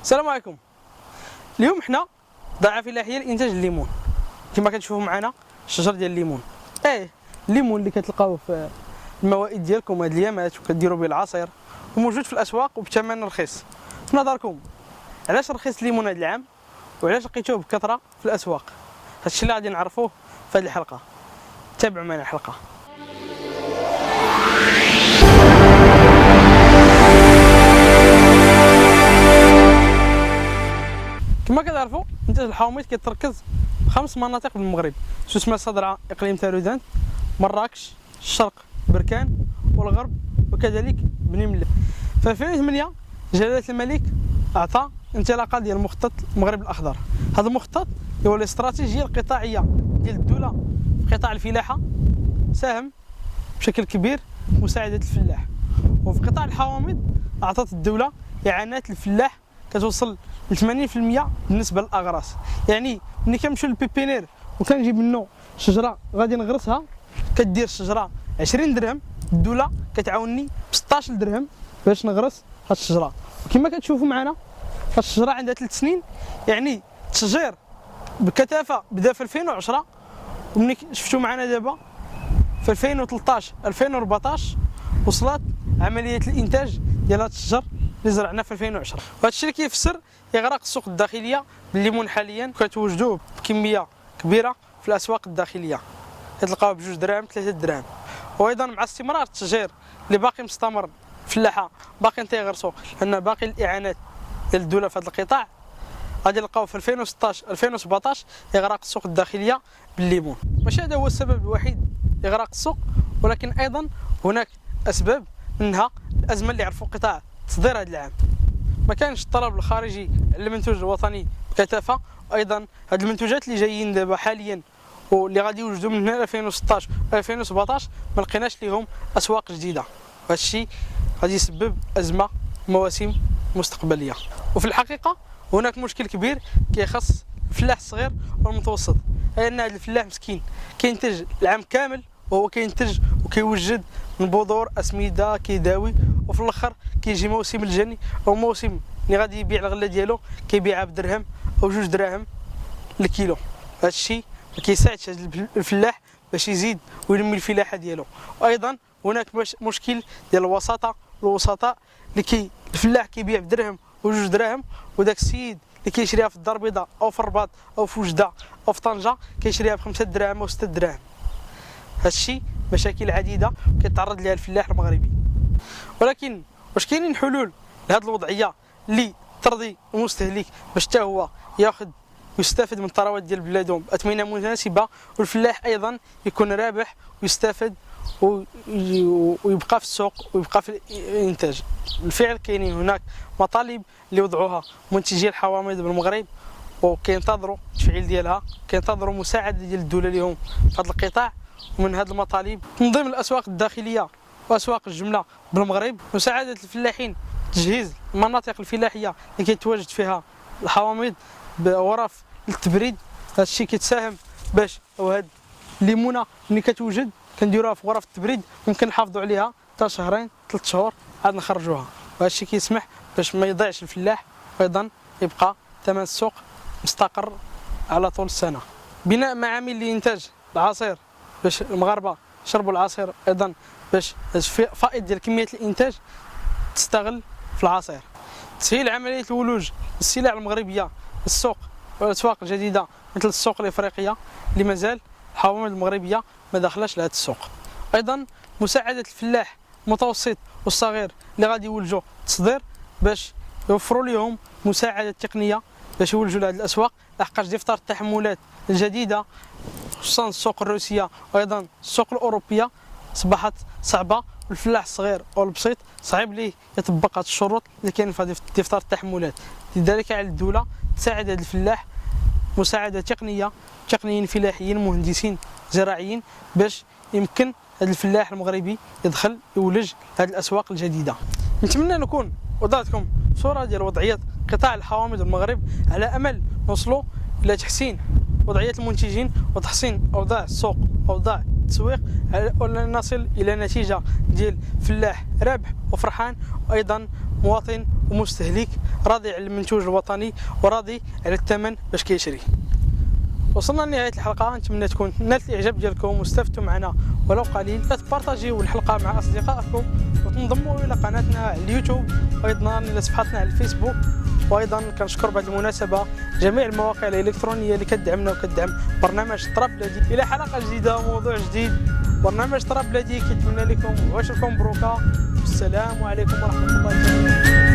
السلام عليكم. اليوم حنا ضاعة فلاحية لإنتاج الليمون. كما كتشوفوا معنا الشجر ديال الليمون. الليمون اللي كتلقاوه في الموائد ديالكم هاد اليامات وكديروا به العصير وموجود في الأسواق وبثمن رخيص. في نظركم علاش رخيص الليمون هاد العام وعلاش لقيتوه بكثرة في الأسواق؟ هادشي اللي غادي نعرفوه في هاد الحلقة. تابعوا معنا الحلقة. كما كتعرفوا انتاج الحوامض كيتركز في 5 مناطق بالمغرب: سوسمة، صدرعة، اقليم تارودانت، مراكش، الشرق، بركان، والغرب، وكذلك بني ملة. في 2008 جلالة الملك اعطى انطلاقه ديال مخطط المغرب الاخضر. هذا المخطط هو الاستراتيجيه القطاعيه ديال الدوله في قطاع الفلاحه، ساهم بشكل كبير في مساعده الفلاح. وفي قطاع الحوامض اعطت الدوله اعانات الفلاح كتوصل ل 80% بالنسبه للاغراس. يعني ملي كنمشيو للبيبينير وكنجيب منه شجره غادي نغرسها، كدير الشجره 20 درهم، الدوله كتعاونني ب 16 درهم باش نغرس هاد الشجره. وكما كتشوفوا معنا هاد الشجره عندها 3 سنين، يعني التشجير بكثافه بدا في 2010 وملي شفتوا معنا دابا في 2013 2014 وصلت عمليه الانتاج ديال هاد الشجر اللي زرعنا في 2010. وهذا الشيء اللي كيفسر اغراق السوق الداخليه بالليمون. حاليا كتوجدوه بكميه كبيره في الاسواق الداخليه، كتلقاوه ب 2 دراهم 3 دراهم. وايضا مع استمرار التشجير اللي باقي مستمر، الفلاحه باقيين تيغرسوا لان باقي الاعانات ديال الدوله في هذا القطاع، غادي نلقاو في 2016 2017 اغراق السوق الداخليه بالليمون. ماشي هذا هو السبب الوحيد لاغراق السوق، ولكن ايضا هناك اسباب، منها الازمه اللي عرفوا قطاع التصدير هذا العام. ما كانش الطلب الخارجي على المنتوج الوطني بكثافه، وايضا هاد المنتوجات اللي جايين دابا حاليا واللي غادي يوجدوا من هنا 2016 2017 ما لقيناش ليهم اسواق جديده، وهذا الشيء غادي يسبب ازمه مواسم مستقبليه. وفي الحقيقه هناك مشكل كبير كيخص الفلاح الصغير والمتوسط، اي ان هذا الفلاح مسكين كينتج العام كامل وهو كينتج وكيوجد من بذور، اسمده، كيداوي، وفي الاخر كيجي موسم الجني او موسم اللي غادي يبيع الغله ديالو كيبيعها بدرهم او 2 دراهم الكيلو. هذا الشيء ما كيساعدش الفلاح باش يزيد وينمي الفلاحه ديالو. وايضا هناك مشكل ديال الوساطه والوسطاء اللي الفلاح كيبيع بدرهم و2 دراهم، وداك السيد اللي كيشريها في الدار البيضاء او في الرباط او في وجده او في طنجه كيشريها ب5 دراهم او 6 دراهم. هذا الشيء مشاكل عديده كيتعرض لها الفلاح المغربي. ولكن واش كاينين حلول لهذه الوضعيه اللي ترضي المستهلك باش حتى هو ياخذ ويستافد من الثروات ديال بلادهم باثمنه مناسبه، والفلاح ايضا يكون رابح ويستافد ويبقى في السوق ويبقى في الانتاج؟ بالفعل كاينين هناك مطالب اللي وضعوها منتجي الحوامض بالمغرب وكينتظروا التفعيل ديالها، كينتظروا مساعده ديال الدوله لهم في هذا القطاع. ومن هذه المطالب تنظيم الاسواق الداخليه واسواق الجمله بالمغرب، مساعده الفلاحين، تجهيز المناطق الفلاحيه اللي كيتواجد فيها الحوامض بغرف للتبريد. هذا الشيء كيتساهم باش هاد الليمونه ملي كتوجد كنديروها في غرف التبريد، ممكن نحافظوا عليها حتى شهرين 3 شهور عاد نخرجوها. وهذا الشيء كيسمح باش ما يضيعش الفلاح، وايضا يبقى ثمن السوق مستقر على طول السنه. بناء معامل لانتاج العصير باش المغاربه يشربوا العصير، ايضا باش فائض ديال كميه الانتاج تستغل في العصير. تسهيل عمليه الولوج للسلع المغربيه للسوق والاسواق الجديده مثل السوق الافريقيه اللي مازال الحوامض المغربيه ما داخلاش لهذا السوق. ايضا مساعده الفلاح المتوسط والصغير اللي غادي يولجوا التصدير باش يوفروا لهم مساعده تقنيه باش يولجوا لهذه الاسواق، لحقاش دفتر التحملات الجديده خصوصا السوق الروسيه وايضا السوق الاوروبيه اصبحت صعبه، والفلاح الصغير او البسيط صعيب ليه يطبق هذه الشروط اللي كاين في دفتر التحملات. لذلك على الدوله تساعد هذا الفلاح مساعده تقنيه، تقنيين فلاحيين، مهندسين زراعيين، باش يمكن هذا الفلاح المغربي يدخل يولج هذه الاسواق الجديده. نتمنى نكون وضعتكم صوره ديال وضعيه قطاع الحوامض المغرب، على امل نوصلوا الى تحسين وضعيه المنتجين وتحسين اوضاع السوق واوضاع التسويق، ونصل الى نتيجه ديال فلاح رابح وفرحان، وايضا مواطن ومستهلك راضي على المنتوج الوطني وراضي على الثمن باش كيشري. وصلنا لنهايه الحلقه، نتمنى تكون نالت الاعجاب ديالكم واستفدتوا معنا ولو قليل. تبارطاجيو الحلقه مع اصدقائكم وتنضموا الى قناتنا على اليوتيوب وايضا الى صفحتنا على الفيسبوك. وايضا كنشكر بهذه المناسبه جميع المواقع الالكترونيه اللي كتدعمنا وكتدعم برنامج طراب بلادي. الى حلقه جديده وموضوع جديد، برنامج طراب بلادي كيتمنى لكم عواشركم مبروكه والسلام عليكم ورحمه الله وبركاته.